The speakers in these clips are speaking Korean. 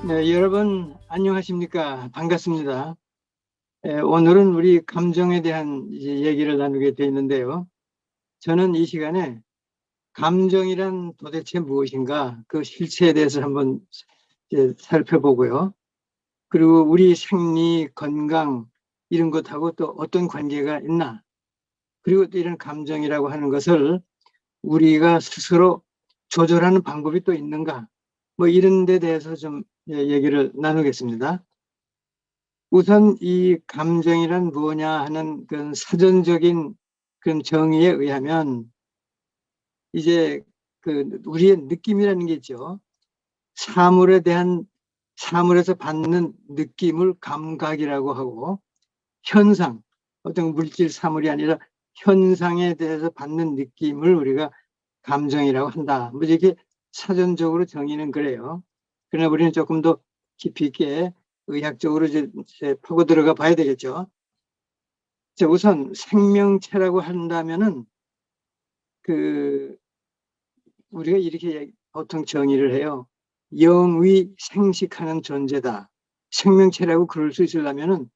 네, 여러분 안녕하십니까? 반갑습니다. 오늘은 우리 감정에 대한 이제 얘기를 나누게 되어 있는데요. 저는 이 시간에 감정이란 도대체 무엇인가 그 실체에 대해서 한번 이제 살펴보고요. 그리고 우리 생리, 건강 이런 것하고 또 어떤 관계가 있나? 그리고 또 이런 감정이라고 하는 것을 우리가 스스로 조절하는 방법이 또 있는가? 뭐 이런 데 대해서 좀 얘기를 나누겠습니다. 우선 이 감정이란 뭐냐 하는 그런 사전적인 그런 정의에 의하면 이제 그 우리의 느낌이라는 게 있죠. 사물에 대한 사물에서 받는 느낌을 감각이라고 하고, 현상, 어떤 물질 사물이 아니라 현상에 대해서 받는 느낌을 우리가 감정이라고 한다. 뭐 이렇게 사전적으로 정의는 그래요. 그러나 우리는 조금 더 깊이 있게 의학적으로 이제 파고 들어가 봐야 되겠죠. 자, 우선 생명체라고 한다면은 그 우리가 이렇게 보통 정의를 해요. 영위 생식하는 존재다. 생명체라고 그럴 수 있으려면은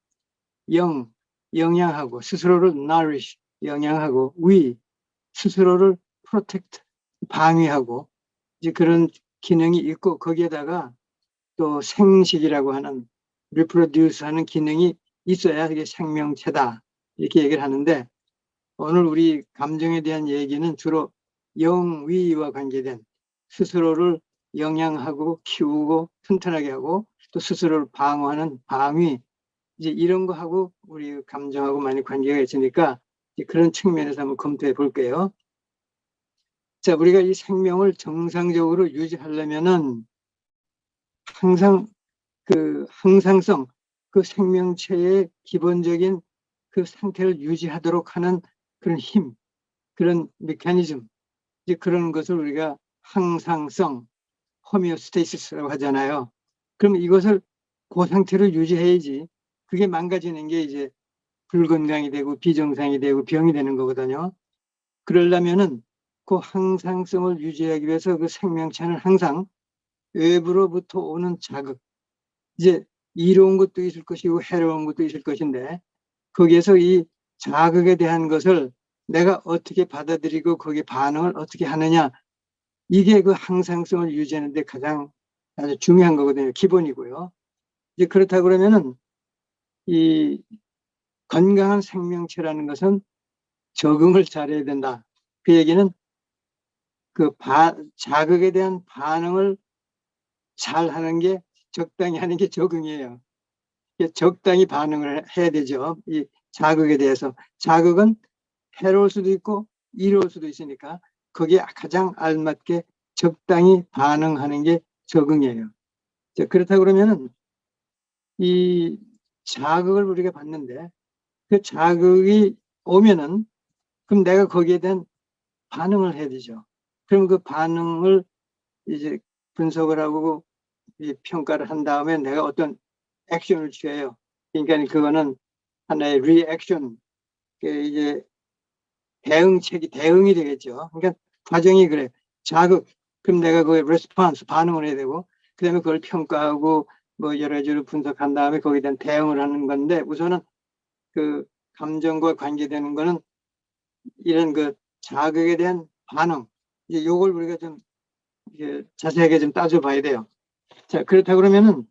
영, 영양하고 스스로를 nourish, 영양하고 위, 스스로를 protect, 방위하고 이제 그런 기능이 있고 거기에다가 또 생식이라고 하는 reproduce 하는 기능이 있어야 이게 생명체다. 이렇게 얘기를 하는데 오늘 우리 감정에 대한 얘기는 주로 영위와 관계된 스스로를 영양하고 키우고 튼튼하게 하고 또 스스로를 방어하는 방위 이제 이런 거 하고 우리 감정하고 많이 관계가 있으니까 그런 측면에서 한번 검토해 볼게요. 자, 우리가 이 생명을 정상적으로 유지하려면은 항상 그 항상성, 그 생명체의 기본적인 그 상태를 유지하도록 하는 그런 힘, 그런 메커니즘, 이제 그런 것을 우리가 항상성, 호미오스테이시스라고 하잖아요. 그럼 이것을 그 상태로 유지해야지 그게 망가지는 게 이제 불건강이 되고 비정상이 되고 병이 되는 거거든요. 그러려면은 그 항상성을 유지하기 위해서 그 생명체는 항상 외부로부터 오는 자극, 이제 이로운 것도 있을 것이고 해로운 것도 있을 것인데 거기에서 이 자극에 대한 것을 내가 어떻게 받아들이고 거기에 반응을 어떻게 하느냐, 이게 그 항상성을 유지하는데 가장 아주 중요한 거거든요. 기본이고요. 이제 그렇다 그러면은 이 건강한 생명체라는 것은 적응을 잘해야 된다. 그 얘기는 그 자극에 대한 반응을 잘 하는 게 적당히 하는 게 적응이에요. 적당히 반응을 해야 되죠. 이 자극에 대해서. 자극은 해로울 수도 있고 이로울 수도 있으니까 거기에 가장 알맞게 적당히 반응하는 게 적응이에요. 자, 그렇다 그러면은 이 자극을 우리가 받는데 그 자극이 오면은 그럼 내가 거기에 대한 반응을 해야 되죠. 그럼 그 반응을 이제 분석을 하고 평가를 한 다음에 내가 어떤 액션을 취해요. 그러니까 그거는 하나의 리액션, 이제 대응이 되겠죠. 그러니까 과정이 그래. 자극, 그럼 내가 그에 레스폰스, 반응을 해야 되고, 그 다음에 그걸 평가하고, 뭐 여러 가지로 분석한 다음에 거기에 대한 대응을 하는 건데, 우선은 그 감정과 관계되는 거는 이런 그 자극에 대한 반응, 이제 요걸 우리가 좀 자세하게 좀 따져봐야 돼요. 자, 그렇다 그러면은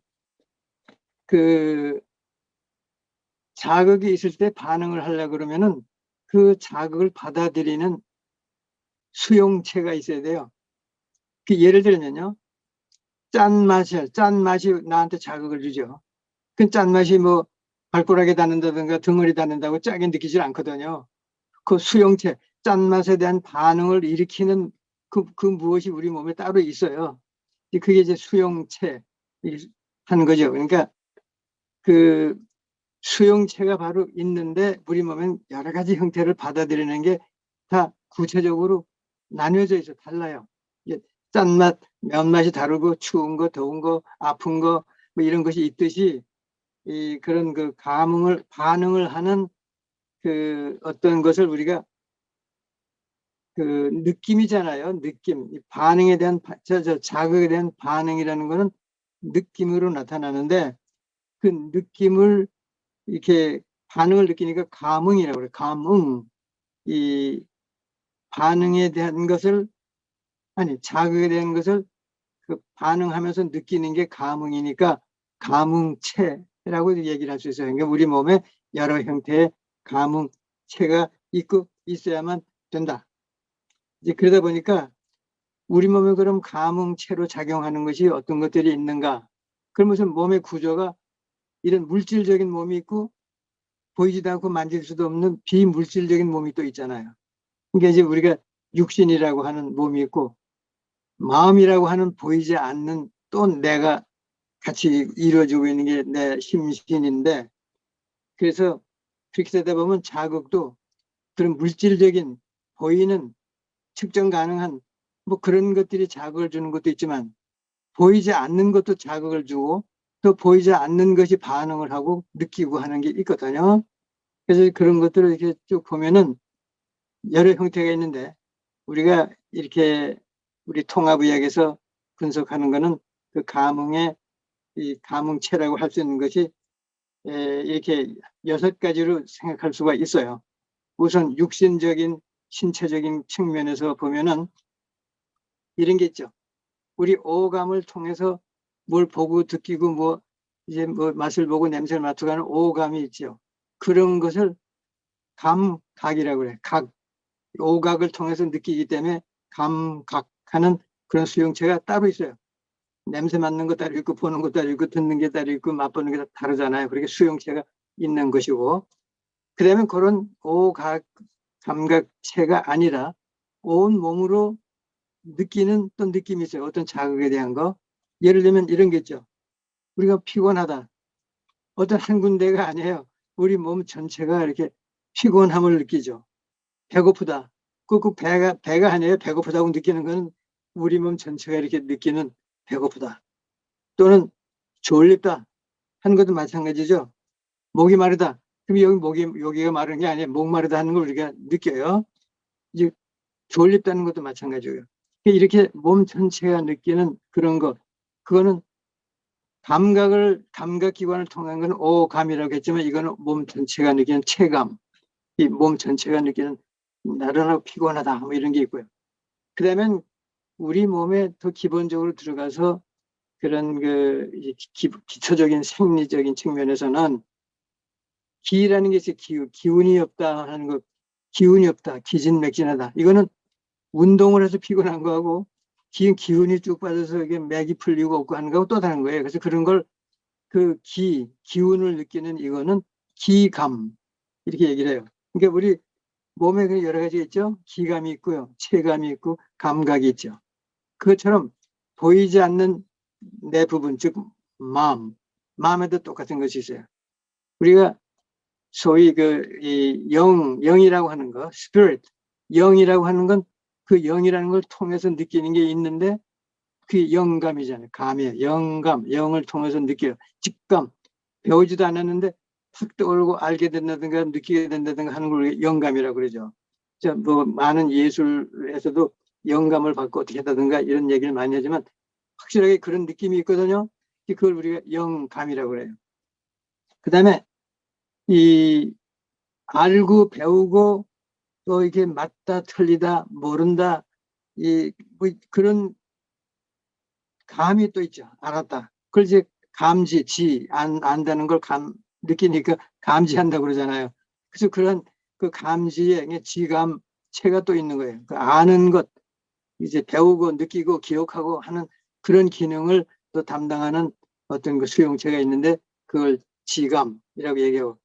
그 자극이 있을 때 반응을 하려고 그러면은 그 자극을 받아들이는 수용체가 있어야 돼요. 그 예를 들면요. 짠맛이 나한테 자극을 주죠. 그 짠맛이 뭐 발가락에 닿는다든가 등어리 닿는다고 짜게 느끼질 않거든요. 그 수용체, 짠맛에 대한 반응을 일으키는 그 무엇이 우리 몸에 따로 있어요. 그게 이제 수용체 하는 거죠. 그러니까 그 수용체가 바로 있는데 우리 몸엔 여러 가지 형태를 받아들이는 게 다 구체적으로 나뉘어져 있어 달라요. 짠맛, 매운맛이 다르고 추운 거, 더운 거, 아픈 거, 뭐 이런 것이 있듯이 이 그런 그 반응을 하는 그 어떤 것을 우리가 그 느낌이잖아요. 느낌. 이 반응에 대한 자극에 대한 반응이라는 거는 느낌으로 나타나는데 그 느낌을 이렇게 반응을 느끼니까 감응이라고 그래요. 감응. 이 반응에 대한 것을, 아니, 자극에 대한 것을 그 반응하면서 느끼는 게 감응이니까 감응체라고 얘기를 할 수 있어요. 그러니까 우리 몸에 여러 형태의 감응체가 있고 있어야만 된다. 이제 그러다 보니까 우리 몸에 그럼 감응체로 작용하는 것이 어떤 것들이 있는가? 그러면서 몸의 구조가 이런 물질적인 몸이 있고 보이지도 않고 만질 수도 없는 비물질적인 몸이 또 있잖아요. 그러니까 이제 우리가 육신이라고 하는 몸이 있고 마음이라고 하는 보이지 않는 또 내가 같이 이루어지고 있는 게 내 심신인데, 그래서 그렇게 되다 보면 자극도 그런 물질적인 보이는 측정 가능한 뭐 그런 것들이 자극을 주는 것도 있지만 보이지 않는 것도 자극을 주고 또 보이지 않는 것이 반응을 하고 느끼고 하는 게 있거든요. 그래서 그런 것들을 이렇게 쭉 보면은 여러 형태가 있는데 우리가 이렇게 우리 통합의학에서 분석하는 거는 그 감흥의 이 감흥체라고 할 수 있는 것이 이렇게 6가지로 생각할 수가 있어요. 우선 육신적인 신체적인 측면에서 보면은 이런 게 있죠. 우리 오감을 통해서 뭘 보고 느끼고 뭐 이제 뭐 맛을 보고 냄새를 맡고 하는 오감이 있죠. 그런 것을 감각이라고 그래. 각, 오각을 통해서 느끼기 때문에 감각하는 그런 수용체가 따로 있어요. 냄새 맡는 것 따로 있고 보는 것 따로 있고 듣는 게 따로 있고 맛보는 게 다르잖아요. 그렇게 수용체가 있는 것이고, 그다음에 그런 오각 감각체가 아니라 온 몸으로 느끼는 또 느낌이 있어요. 어떤 자극에 대한 거. 예를 들면 이런 게 있죠. 우리가 피곤하다. 어떤 한 군데가 아니에요. 우리 몸 전체가 이렇게 피곤함을 느끼죠. 배고프다. 그 배가 아니에요. 배고프다고 느끼는 건 우리 몸 전체가 이렇게 느끼는 배고프다. 또는 졸립다 하는 것도 마찬가지죠. 목이 마르다. 그럼 여기가 마른 게 아니에요. 목 마르다 하는 걸 우리가 느껴요. 이제 졸립다는 것도 마찬가지고요. 이렇게 몸 전체가 느끼는 그런 것, 그거는 감각기관을 통한 건 오감이라고 했지만 이거는 몸 전체가 느끼는 체감, 이 몸 전체가 느끼는 나른하고 피곤하다 뭐 이런 게 있고요. 그다음에 우리 몸에 더 기본적으로 들어가서 그런 그 기초적인 생리적인 측면에서는 기라는 게 있어요. 기운이 없다 하는 거, 기운이 없다, 기진맥진하다. 이거는 운동을 해서 피곤한 거하고 기운이 쭉 빠져서 이게 맥이 풀리고 없고 하는 거하고 또 다른 거예요. 그래서 그런 걸 그 기운을 느끼는 이거는 기감 이렇게 얘기를 해요. 그러니까 우리 몸에 그 여러 가지 있죠. 기감이 있고요, 체감이 있고 감각이 있죠. 그것처럼 보이지 않는 내 부분, 즉 마음에도 똑같은 것이 있어요. 우리가 소위 이 영이라고 하는 거, spirit, 영이라고 하는 건 그 영이라는 걸 통해서 느끼는 게 있는데 그게 영감이잖아요. 감이에요. 영감, 영을 통해서 느껴요. 직감, 배우지도 않았는데 탁 떠오르고 알게 된다든가 느끼게 된다든가 하는 걸 영감이라고 그러죠. 뭐 많은 예술에서도 영감을 받고 어떻게 한다든가 이런 얘기를 많이 하지만 확실하게 그런 느낌이 있거든요. 그걸 우리가 영감이라고 그래요. 그 다음에 이 알고 배우고 또 이게 맞다 틀리다 모른다 뭐 그런 감이 또 있죠. 알았다. 그걸 이제 감지, 안다는 걸 느끼니까 감지한다고 그러잖아요. 그래서 그런 그 감지의 지감체가 또 있는 거예요. 그 아는 것, 이제 배우고 느끼고 기억하고 하는 그런 기능을 또 담당하는 어떤 그 수용체가 있는데 그걸 지감이라고 얘기하고.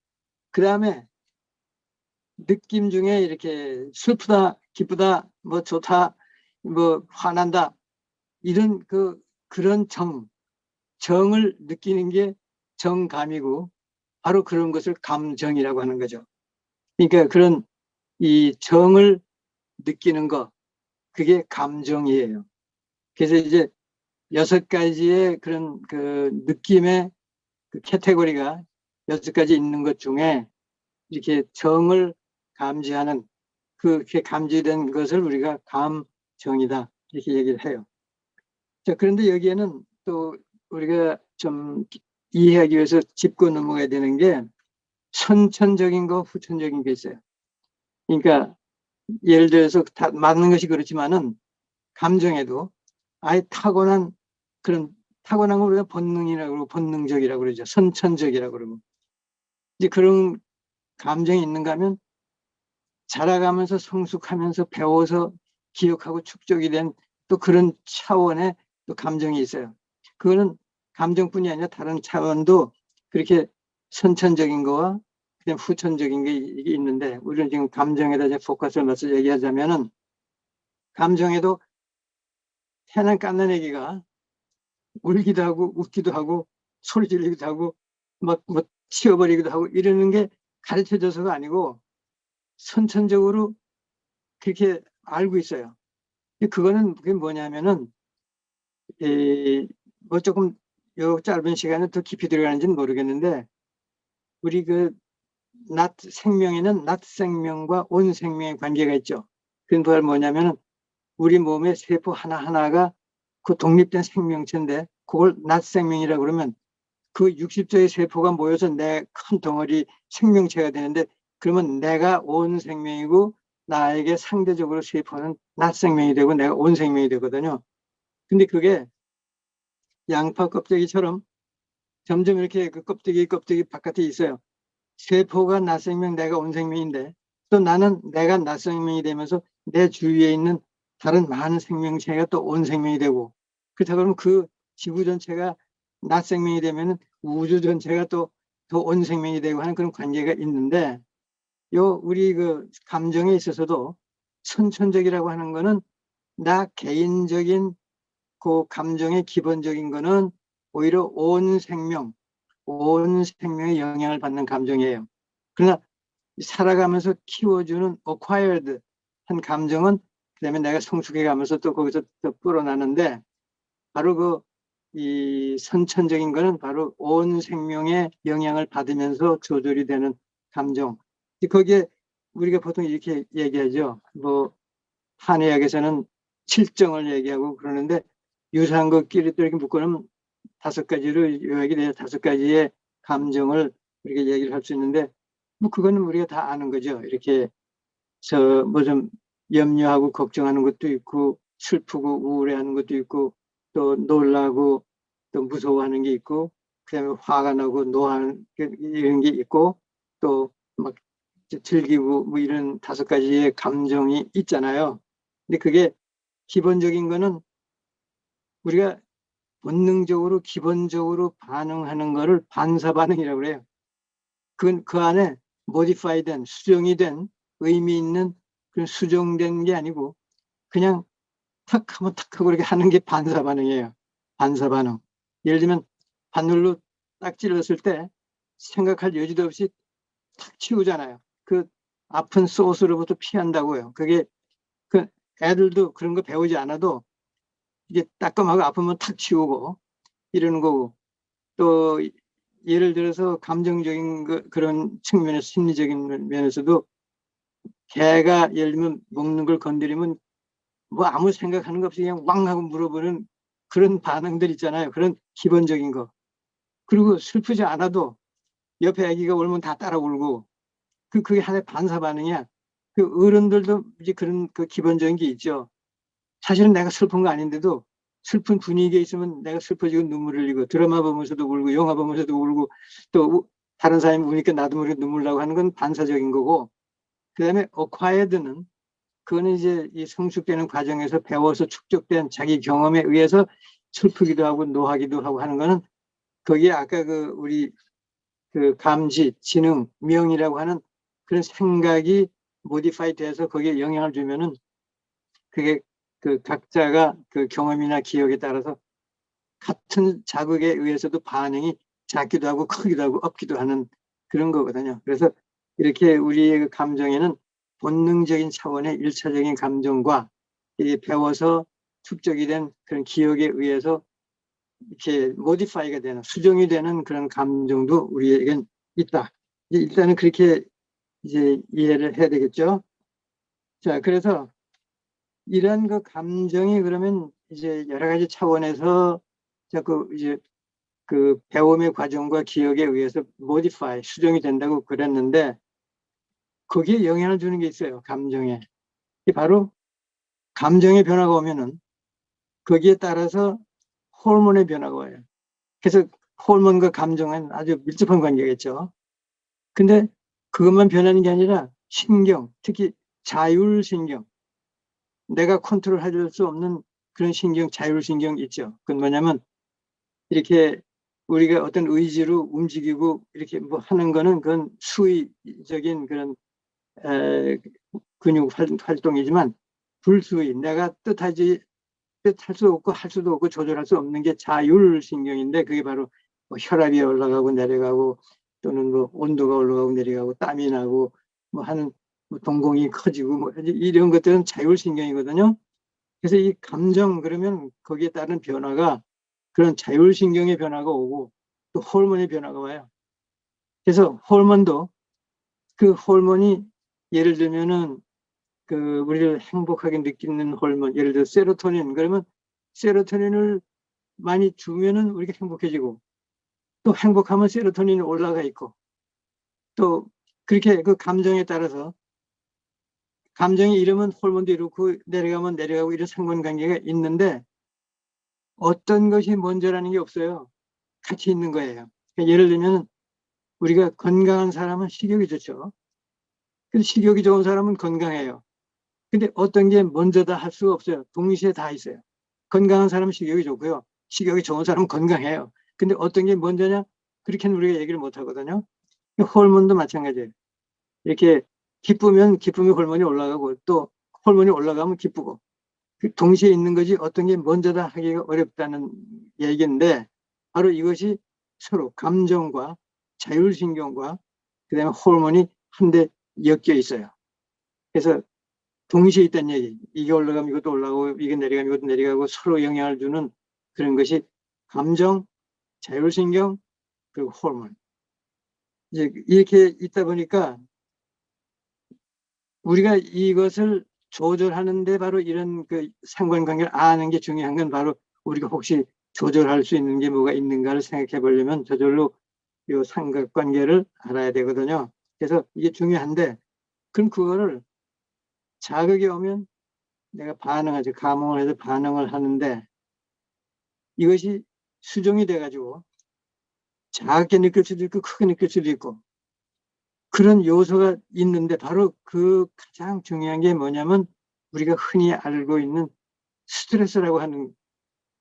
그 다음에 느낌 중에 이렇게 슬프다, 기쁘다, 뭐 좋다, 뭐 화난다, 이런 그런 정을 느끼는 게 정감이고 바로 그런 것을 감정이라고 하는 거죠. 그러니까 그런 이 정을 느끼는 것, 그게 감정이에요. 그래서 이제 6가지의 그런 그 느낌의 그 카테고리가 6가지 있는 것 중에 이렇게 정을 감지하는 그렇게 감지된 것을 우리가 감정이다 이렇게 얘기를 해요. 자, 그런데 여기에는 또 우리가 좀 이해하기 위해서 짚고 넘어가야 되는 게 선천적인 거, 후천적인 게 있어요. 그러니까 예를 들어서 다 맞는 것이 그렇지만은 감정에도 아예 타고난 그런 타고난 걸 우리가 본능이라고 그러고 본능적이라고 그러죠. 선천적이라고 그러고. 이제 그런 감정이 있는가 하면 자라가면서 성숙하면서 배워서 기억하고 축적이 된 또 그런 차원의 또 감정이 있어요. 그거는 감정뿐이 아니라 다른 차원도 그렇게 선천적인 거와 그냥 후천적인 게 있는데 우리는 지금 감정에다 이제 포커스를 맞춰서 얘기하자면은 감정에도 태어난 갓난아기가 울기도 하고 웃기도 하고 소리 지르기도 하고 막 뭐 치워버리기도 하고 이러는 게 가르쳐져서가 아니고 선천적으로 그렇게 알고 있어요. 그거는 그게 뭐냐면은 뭐 조금 요 짧은 시간에 더 깊이 들어가는지는 모르겠는데 우리 낫 생명에는 낫 생명과 온 생명의 관계가 있죠. 그건 뭐냐면은 우리 몸의 세포 하나하나가 그 독립된 생명체인데 그걸 낫 생명이라고 그러면 그 60조의 세포가 모여서 내 큰 덩어리 생명체가 되는데 그러면 내가 온 생명이고 나에게 상대적으로 세포는 낫 생명이 되고 내가 온 생명이 되거든요. 근데 그게 양파 껍데기처럼 점점 이렇게 그 껍데기 바깥에 있어요. 세포가 나 생명, 내가 온 생명인데 또 나는 내가 나 생명이 되면서 내 주위에 있는 다른 많은 생명체가 또 온 생명이 되고 그렇다 그러면 그 지구 전체가 나 생명이 되면 우주 전체가 또 더 온 생명이 되고 하는 그런 관계가 있는데 우리 그 감정에 있어서도 선천적이라고 하는 거는 나 개인적인 그 감정의 기본적인 거는 오히려 온 생명의 영향을 받는 감정이에요. 그러나 살아가면서 키워주는 acquired 한 감정은 그다음에 내가 성숙해 가면서 또 거기서 또 불어나는데 바로 이 선천적인 거는 바로 온 생명의 영향을 받으면서 조절이 되는 감정. 거기에 우리가 보통 이렇게 얘기하죠. 뭐 한의학에서는 칠정을 얘기하고 그러는데 유사한 것끼리 또 이렇게 묶어놓으면 5가지로 요약이 돼서 5가지의 감정을 우리가 얘기를 할 수 있는데 뭐 그거는 우리가 다 아는 거죠. 이렇게 뭐 좀 염려하고 걱정하는 것도 있고 슬프고 우울해하는 것도 있고 또 놀라고 또 무서워하는 게 있고 그다음에 화가 나고 노하는 이런 게 있고 또 막 즐기고 뭐 이런 5가지의 감정이 있잖아요. 근데 그게 기본적인 거는 우리가 본능적으로 기본적으로 반응하는 거를 반사 반응이라고 그래요. 그건 그 안에 모디파이 된 수정이 된 의미 있는 그런 수정된 게 아니고 그냥 탁 하면 탁 하고 이렇게 하는 게 반사 반응이에요. 반사 반응. 예를 들면 바늘로 딱 찔렀을 때 생각할 여지도 없이 탁 치우잖아요. 그 아픈 소스로부터 피한다고요. 그게 그 애들도 그런 거 배우지 않아도 이게 따끔하고 아프면 탁 치우고 이러는 거고 또 예를 들어서 감정적인 그런 측면에서 심리적인 면에서도 개가 예를 들면 먹는 걸 건드리면 뭐 아무 생각하는 거 없이 그냥 왕 하고 물어보는 그런 반응들 있잖아요. 그런 기본적인 거. 그리고 슬프지 않아도 옆에 아기가 울면 다 따라 울고 그게 하나의 반사 반응이야. 그 어른들도 이제 그런 그 기본적인 게 있죠. 사실은 내가 슬픈 거 아닌데도 슬픈 분위기에 있으면 내가 슬퍼지고 눈물 흘리고 드라마 보면서도 울고 영화 보면서도 울고 또 다른 사람이 우니까 나도 모르게 눈물 나고 하는 건 반사적인 거고 그다음에 acquired는 그거는 이제 이 성숙되는 과정에서 배워서 축적된 자기 경험에 의해서 슬프기도 하고 노하기도 하고 하는 거는 거기에 아까 우리 감지, 지능, 명이라고 하는 그런 생각이 모디파이 돼서 거기에 영향을 주면은 그게 각자가 그 경험이나 기억에 따라서 같은 자극에 의해서도 반응이 작기도 하고 크기도 하고 없기도 하는 그런 거거든요. 그래서 이렇게 우리의 그 감정에는 본능적인 차원의 1차적인 감정과 배워서 축적이 된 그런 기억에 의해서 이렇게 모디파이가 되는 수정이 되는 그런 감정도 우리에겐 있다. 일단은 그렇게 이제 이해를 해야 되겠죠. 자, 그래서 이런 그 감정이 그러면 이제 여러 가지 차원에서 자꾸 이제 그 배움의 과정과 기억에 의해서 modify, 수정이 된다고 그랬는데 거기에 영향을 주는 게 있어요. 감정에. 이게 바로 감정의 변화가 오면은 거기에 따라서 호르몬의 변화가 와요. 그래서 호르몬과 감정은 아주 밀접한 관계겠죠. 근데 그것만 변하는 게 아니라 신경, 특히 자율신경, 내가 컨트롤할 수 없는 그런 신경, 자율신경 있죠. 그건 뭐냐면 이렇게 우리가 어떤 의지로 움직이고 이렇게 뭐 하는 거는 그건 수의적인 그런 근육 활동이지만 불수의, 내가 뜻할 수 없고 할 수도 없고 조절할 수 없는 게 자율신경인데 그게 바로 뭐 혈압이 올라가고 내려가고 또는 뭐 온도가 올라가고 내려가고 땀이 나고 뭐 하는 뭐 동공이 커지고 뭐 이런 것들은 자율신경이거든요. 그래서 이 감정 그러면 거기에 따른 변화가 그런 자율신경의 변화가 오고 또 호르몬의 변화가 와요. 그래서 호르몬도 그 호르몬이 예를 들면은 그 우리를 행복하게 느끼는 호르몬, 예를 들어 세로토닌 그러면 세로토닌을 많이 주면은 우리가 행복해지고 또 행복하면 세로토닌이 올라가 있고 또 그렇게 그 감정에 따라서 감정이 이러면 호르몬도 이렇고 내려가면 내려가고 이런 상관관계가 있는데 어떤 것이 먼저라는 게 없어요. 같이 있는 거예요. 그러니까 예를 들면 우리가 건강한 사람은 식욕이 좋죠. 근데 식욕이 좋은 사람은 건강해요. 근데 어떤 게 먼저다 할 수가 없어요. 동시에 다 있어요. 건강한 사람은 식욕이 좋고요. 식욕이 좋은 사람은 건강해요. 근데 어떤 게 먼저냐? 그렇게는 우리가 얘기를 못 하거든요. 호르몬도 마찬가지예요. 이렇게 기쁘면 기쁨의 호르몬이 올라가고 또 호르몬이 올라가면 기쁘고 동시에 있는 거지 어떤 게 먼저다 하기가 어렵다는 얘기인데 바로 이것이 서로 감정과 자율신경과 그다음에 호르몬이 한데 엮여 있어요. 그래서 동시에 있다는 얘기. 이게 올라가면 이것도 올라가고 이게 내려가면 이것도 내려가고 서로 영향을 주는 그런 것이 감정, 자율신경 그리고 호르몬. 이제 이렇게 있다 보니까 우리가 이것을 조절하는데 바로 이런 그 상관관계를 아는 게 중요한 건 바로 우리가 혹시 조절할 수 있는 게 뭐가 있는가를 생각해 보려면 저절로 이 삼각관계를 알아야 되거든요. 그래서 이게 중요한데 그럼 그거를 자극이 오면 내가 반응하죠. 감흥을 해서 반응을 하는데 이것이 수정이 돼가지고 작게 느낄 수도 있고 크게 느낄 수도 있고 그런 요소가 있는데 바로 그 가장 중요한 게 뭐냐면 우리가 흔히 알고 있는 스트레스라고 하는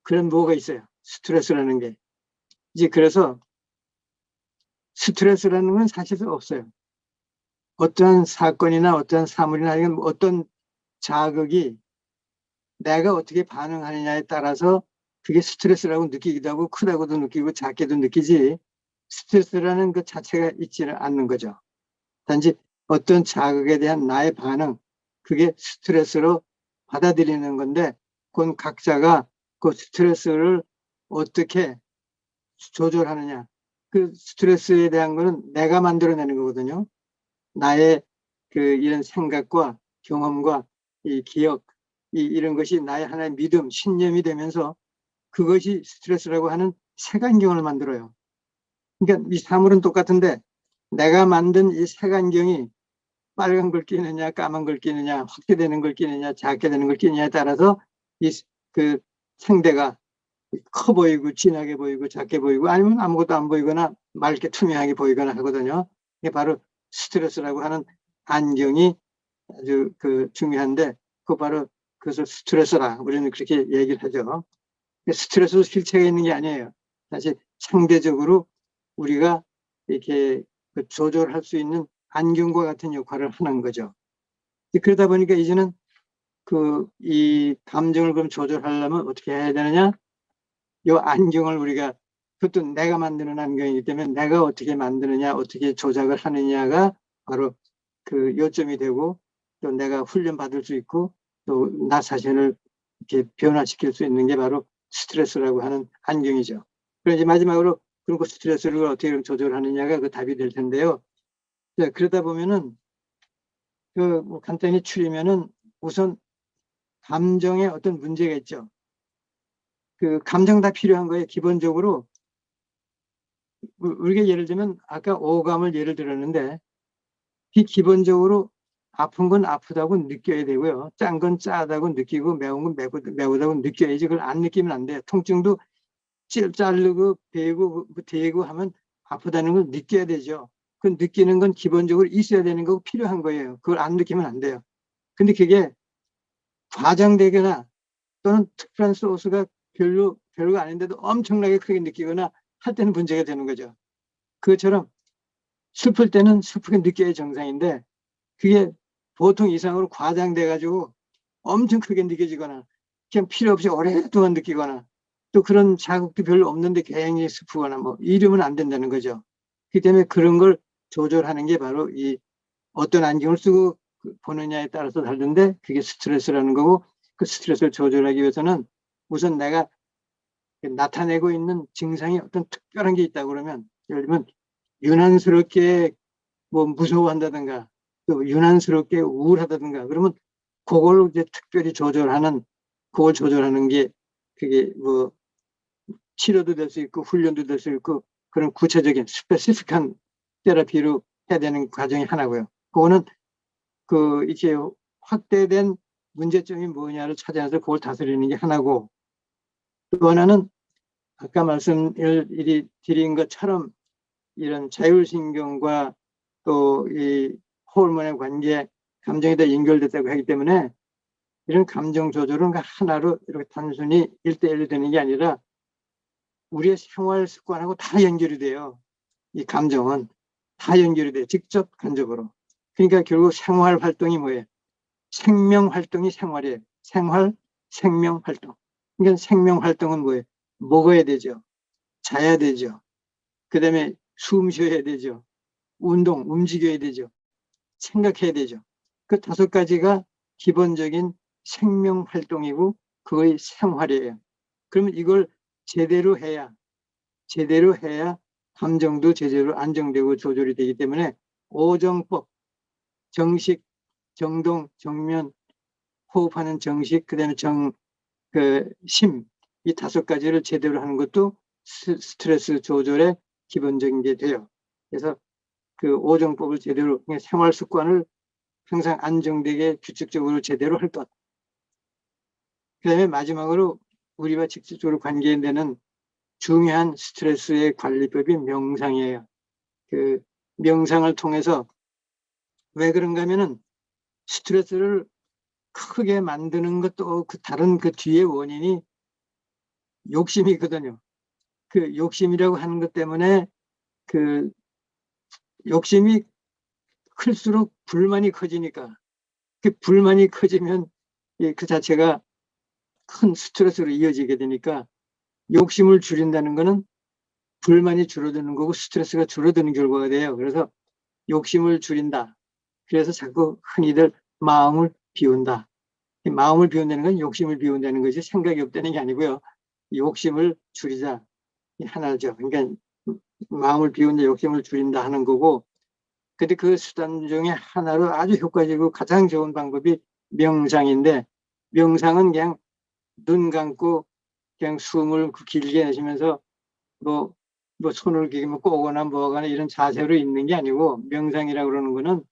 그런 뭐가 있어요. 스트레스라는 게. 이제 그래서 스트레스라는 건 사실 없어요. 어떠한 사건이나 어떠한 사물이나 아니면 어떤 자극이 내가 어떻게 반응하느냐에 따라서 그게 스트레스라고 느끼기도 하고 크다고도 느끼고 작게도 느끼지 스트레스라는 그 자체가 있지는 않는 거죠. 단지 어떤 자극에 대한 나의 반응, 그게 스트레스로 받아들이는 건데 그건 각자가 그 스트레스를 어떻게 조절하느냐. 그 스트레스에 대한 거는 내가 만들어내는 거거든요. 나의 그 이런 생각과 경험과 이 기억, 이런 것이 나의 하나의 믿음, 신념이 되면서 그것이 스트레스라고 하는 색안경을 만들어요. 그러니까 이 사물은 똑같은데 내가 만든 이 색안경이 빨간 걸 끼느냐, 까만 걸 끼느냐, 확대되는 걸 끼느냐, 작게 되는 걸 끼느냐에 따라서 이 그 상대가 커 보이고 진하게 보이고 작게 보이고 아니면 아무것도 안 보이거나 맑게 투명하게 보이거나 하거든요. 이게 바로 스트레스라고 하는 안경이 아주 그 중요한데 그 바로 그것을 스트레스라 우리는 그렇게 얘기를 하죠. 스트레스도 실체가 있는 게 아니에요. 사실 상대적으로 우리가 이렇게 그 조절할 수 있는 안경과 같은 역할을 하는 거죠. 그러다 보니까 이제는 그 이 감정을 그럼 조절하려면 어떻게 해야 되느냐? 이 안경을 우리가 그것도 내가 만드는 안경이기 때문에 내가 어떻게 만드느냐, 어떻게 조작을 하느냐가 바로 그 요점이 되고 또 내가 훈련 받을 수 있고 또 나 자신을 이렇게 변화시킬 수 있는 게 바로 스트레스라고 하는 안경이죠. 그럼 이제 마지막으로 그런 그 스트레스를 어떻게 조절하느냐가 그 답이 될 텐데요. 자, 그러다 보면은 그뭐 간단히 추리면은 우선 감정에 어떤 문제가 있죠. 그 감정 다 필요한 거예요. 기본적으로 우리가 예를 들면 아까 오감을 예를 들었는데 기본적으로 아픈 건 아프다고 느껴야 되고요. 짠 건 짜다고 느끼고 매운 건 매우다고 느껴야지. 그걸 안 느끼면 안 돼요. 통증도 자르고 베고 대고 하면 아프다는 걸 느껴야 되죠. 그 느끼는 건 기본적으로 있어야 되는 거고 필요한 거예요. 그걸 안 느끼면 안 돼요. 근데 그게 과장되거나 또는 특별한 소스가 별거 아닌데도 엄청나게 크게 느끼거나 할 때는 문제가 되는 거죠. 그것처럼 슬플 때는 슬프게 느껴야 정상인데 그게 보통 이상으로 과장돼 가지고 엄청 크게 느껴지거나 그냥 필요 없이 오랫동안 느끼거나 또 그런 자극도 별로 없는데 굉장히 슬프거나 뭐 이러면 안 된다는 거죠. 그렇기 때문에 그런 걸 조절하는 게 바로 이 어떤 안경을 쓰고 보느냐에 따라서 다른데 그게 스트레스라는 거고 그 스트레스를 조절하기 위해서는 우선 내가 나타내고 있는 증상이 어떤 특별한 게 있다 그러면 예를 들면 유난스럽게 뭐 무서워한다든가 또 유난스럽게 우울하다든가 그러면 그걸 이제 특별히 그걸 조절하는 게 그게 뭐 치료도 될 수 있고 훈련도 될 수 있고 그런 구체적인 스페시픽한 테라피로 해야 되는 과정이 하나고요. 그거는 그 이제 확대된 문제점이 뭐냐를 찾아서 그걸 다스리는 게 하나고 또 하나는 아까 말씀을 드린 것처럼 이런 자율신경과 또 이 호르몬의 관계, 감정이 다 연결됐다고 하기 때문에 이런 감정 조절은 하나로 이렇게 단순히 1대1로 되는 게 아니라 우리의 생활 습관하고 다 연결이 돼요. 이 감정은 다 연결이 돼요. 직접 간접으로. 그러니까 결국 생활 활동이 뭐예요? 생명 활동이 생활이에요. 생활, 생명 활동. 그러니까 생명 활동은 뭐예요? 먹어야 되죠. 자야 되죠. 그 다음에 숨 쉬어야 되죠. 움직여야 되죠. 생각해야 되죠. 그 5가지가 기본적인 생명 활동이고 그거의 생활이에요. 그러면 이걸 제대로 해야 감정도 제대로 안정되고 조절이 되기 때문에 오정법, 정식, 정동, 정면, 호흡하는 정식, 그다음에 심, 이 5가지를 제대로 하는 것도 스트레스 조절의 기본적인 게 돼요. 그래서 그 오정법을 제대로 생활 습관을 항상 안정되게 규칙적으로 제대로 할 것. 그다음에 마지막으로 우리와 직접적으로 관계되는 중요한 스트레스의 관리법이 명상이에요. 그 명상을 통해서 왜 그런가 하면은 스트레스를 크게 만드는 것도 그 다른 그 뒤의 원인이 욕심이거든요. 그 욕심이라고 하는 것 때문에 그 욕심이 클수록 불만이 커지니까 그 불만이 커지면 그 자체가 큰 스트레스로 이어지게 되니까 욕심을 줄인다는 거는 불만이 줄어드는 거고 스트레스가 줄어드는 결과가 돼요. 그래서 욕심을 줄인다. 그래서 자꾸 흔히들 마음을 비운다. 마음을 비운다는 건 욕심을 비운다는 거지 생각이 없다는 게 아니고요. 욕심을 줄이자 하나죠. 그러니까 마음을 비운다, 욕심을 줄인다 하는 거고 근데 그 수단 중에 하나로 아주 효과적이고 가장 좋은 방법이 명상인데 명상은 그냥 눈 감고 그냥 숨을 길게 내쉬면서 뭐, 손을 이렇게 꼬거나 뭐거나 이런 자세로 있는 게 아니고 명상이라고 그러는 거는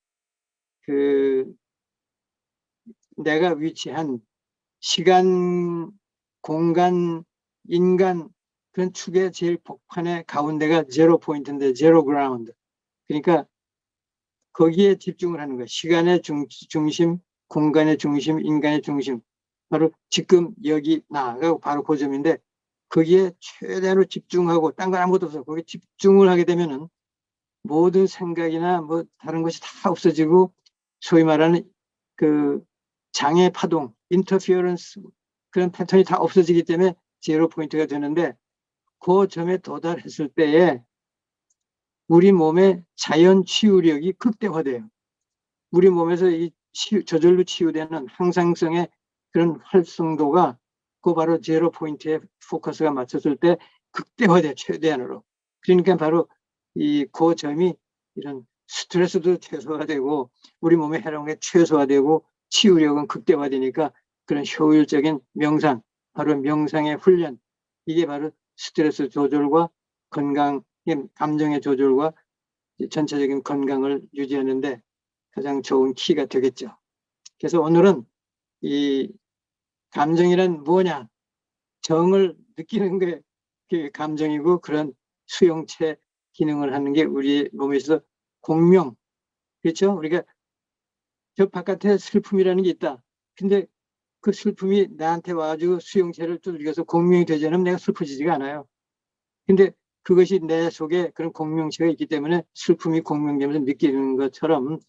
그 내가 위치한 시간, 공간, 인간 그런 축의 제일 복판의 가운데가 제로 포인트인데 제로 그라운드. 그러니까 거기에 집중을 하는 거예요. 시간의 중심, 공간의 중심, 인간의 중심. 바로 지금 여기 나가 바로 그 점인데 거기에 최대로 집중하고 딴 건 아무것도 없어. 거기에 집중을 하게 되면은 모든 생각이나 뭐 다른 것이 다 없어지고 소위 말하는 그 장애 파동, 인터피어런스 그런 패턴이 다 없어지기 때문에 제로 포인트가 되는데 그 점에 도달했을 때에 우리 몸의 자연 치유력이 극대화돼요. 우리 몸에서 이 저절로 치유되는 항상성의 그런 활성도가 그 바로 제로 포인트에 포커스가 맞췄을 때 극대화돼 최대한으로. 그러니까 바로 그 점이 이런 스트레스도 최소화되고 우리 몸의 해로운 최소화되고 치유력은 극대화되니까 그런 효율적인 명상, 바로 명상의 훈련 이게 바로 스트레스 조절과 건강 감정의 조절과 전체적인 건강을 유지하는데 가장 좋은 키가 되겠죠. 그래서 오늘은 이 감정이란 뭐냐, 정을 느끼는 게 그 감정이고, 그런 수용체 기능을 하는 게 우리 몸에 있어서 공명, 그렇죠? 우리가 저 바깥에 슬픔이라는 게 있다. 근데 그 슬픔이 나한테 와가지고 수용체를 두들겨서 공명이 되지 않으면 내가 슬퍼지지가 않아요. 근데 그것이 내 속에 그런 공명체가 있기 때문에 슬픔이 공명되면서 느끼는 것처럼,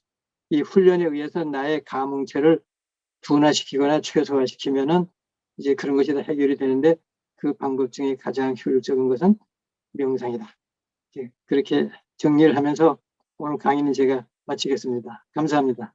이 훈련에 의해서 나의 감흥체를 둔화시키거나 최소화시키면은 이제 그런 것이 다 해결이 되는데, 그 방법 중에 가장 효율적인 것은 명상이다. 그렇게 정리를 하면서 오늘 강의는 제가 마치겠습니다. 감사합니다.